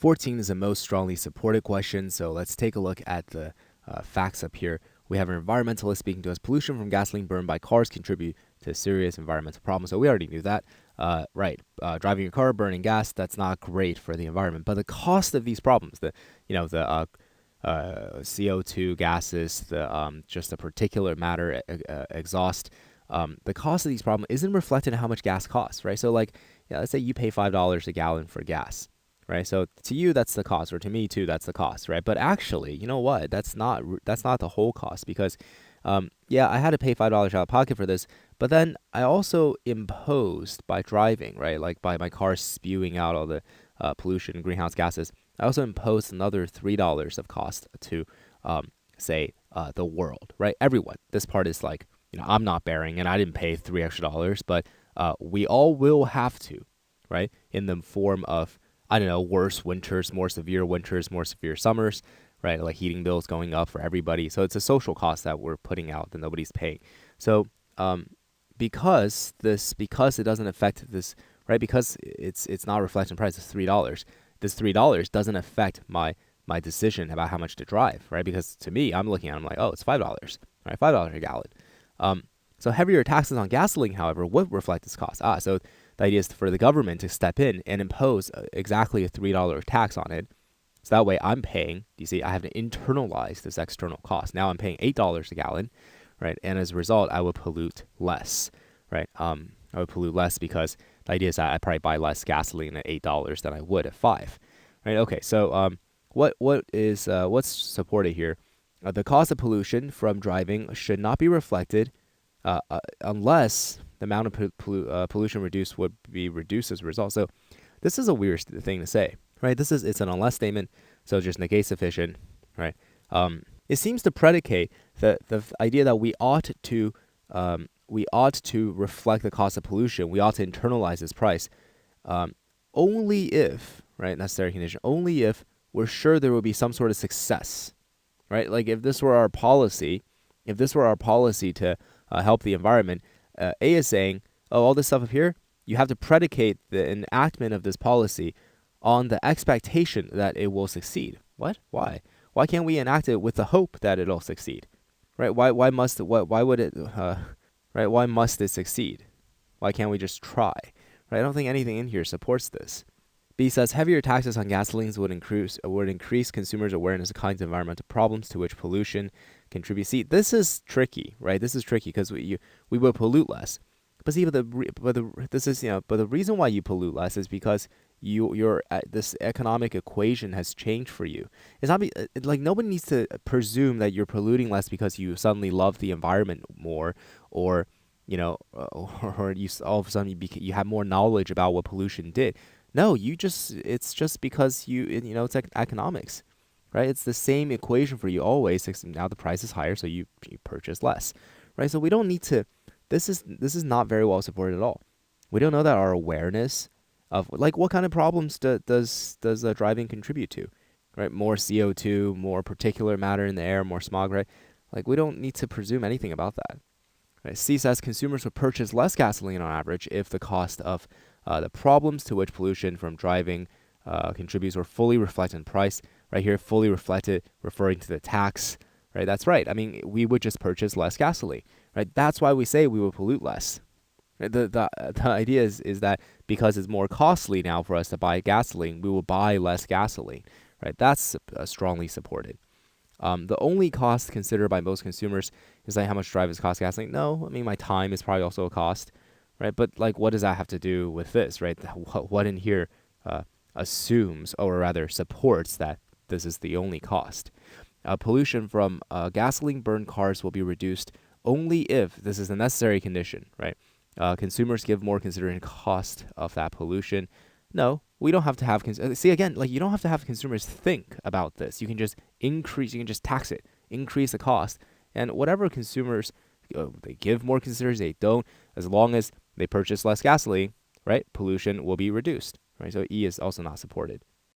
14 is the most strongly supported question, so let's take a look at the facts up here. We have an environmentalist speaking to us. Pollution from gasoline burned by cars contribute to serious environmental problems. So we already knew that. Driving your car, burning gas, that's not great for the environment. But the cost of these problems, the CO2 gases, just the particulate matter exhaust, the cost of these problems isn't reflected in how much gas costs, right? So let's say you pay $5 a gallon for gas. Right, so to you that's the cost, or to me too that's the cost, right? But actually, you know what? That's not the whole cost, because, I had to pay $5 out of pocket for this, but then I also imposed by driving, right, like by my car spewing out all the pollution and greenhouse gases. I also imposed another $3 of cost to, the world, right? Everyone. This part is I'm not bearing, and I didn't pay $3 extra, but we all will have to, right? In the form of worse winters, more severe summers, right? Like heating bills going up for everybody. So it's a social cost that we're putting out that nobody's paying. So because it doesn't affect this, right? Because it's not reflecting price, it's $3. This $3 doesn't affect my decision about how much to drive, right? Because to me, I'm looking at it, I'm like, oh, it's $5, right? $5 a gallon. So heavier taxes on gasoline, however, would reflect this cost. So the idea is for the government to step in and impose exactly a $3 tax on it. So that way I'm paying, you see, I have to internalize this external cost. Now I'm paying $8 a gallon, right? And as a result, I would pollute less, right? I would pollute less because the idea is that I probably buy less gasoline at $8 than I would at $5, right? Okay, so what's supported here? The cost of pollution from driving should not be reflected unless the amount of pollution reduced would be reduced as a result. So this is a weird thing to say, right? It's an unless statement, so it just negates sufficient, right? It seems to predicate the idea that we ought to reflect the cost of pollution. We ought to internalize this price, only if, right, necessary condition, only if we're sure there will be some sort of success, right? Like if this were our policy to help the environment, A is saying, all this stuff up here, you have to predicate the enactment of this policy on the expectation that it will succeed. What? Why? Why can't we enact it with the hope that it'll succeed? Right? Why must it succeed? Why can't we just try? Right? I don't think anything in here supports this. B says heavier taxes on gasolines would increase consumers' awareness of kinds of environmental problems to which pollution contributes. See, this is tricky, right? This is tricky because we will pollute less. But see, the reason why you pollute less is because this economic equation has changed for you. It's not nobody needs to presume that you're polluting less because you suddenly love the environment more, or or you all of a sudden you have more knowledge about what pollution did. No, it's just because it's economics, right? It's the same equation for you always. Now the price is higher, so you purchase less, right? So we don't need to, this is not very well supported at all. We don't know that our awareness of what kind of problems does driving contribute to, right? More CO2, more particulate matter in the air, more smog, right? We don't need to presume anything about that. Right? C says consumers would purchase less gasoline on average if the cost of the problems to which pollution from driving contributes were fully reflected in price. Right here, fully reflected, referring to the tax. Right, that's right. I mean, we would just purchase less gasoline. Right, that's why we say we will pollute less. Right? The idea is that because it's more costly now for us to buy gasoline, we will buy less gasoline. Right, that's strongly supported. The only cost considered by most consumers is how much drivers cost gasoline. No, I mean my time is probably also a cost. Right, but what does that have to do with this, right? What in here assumes, or rather supports, that this is the only cost? Pollution from gasoline-burned cars will be reduced only if this is a necessary condition, right? Consumers give more consideration cost of that pollution. No, we don't have to have you don't have to have consumers think about this. You can just tax it, increase the cost, and whatever consumers they give more consideration, they don't, as long as they purchase less gasoline, right? Pollution will be reduced, right? So E is also not supported.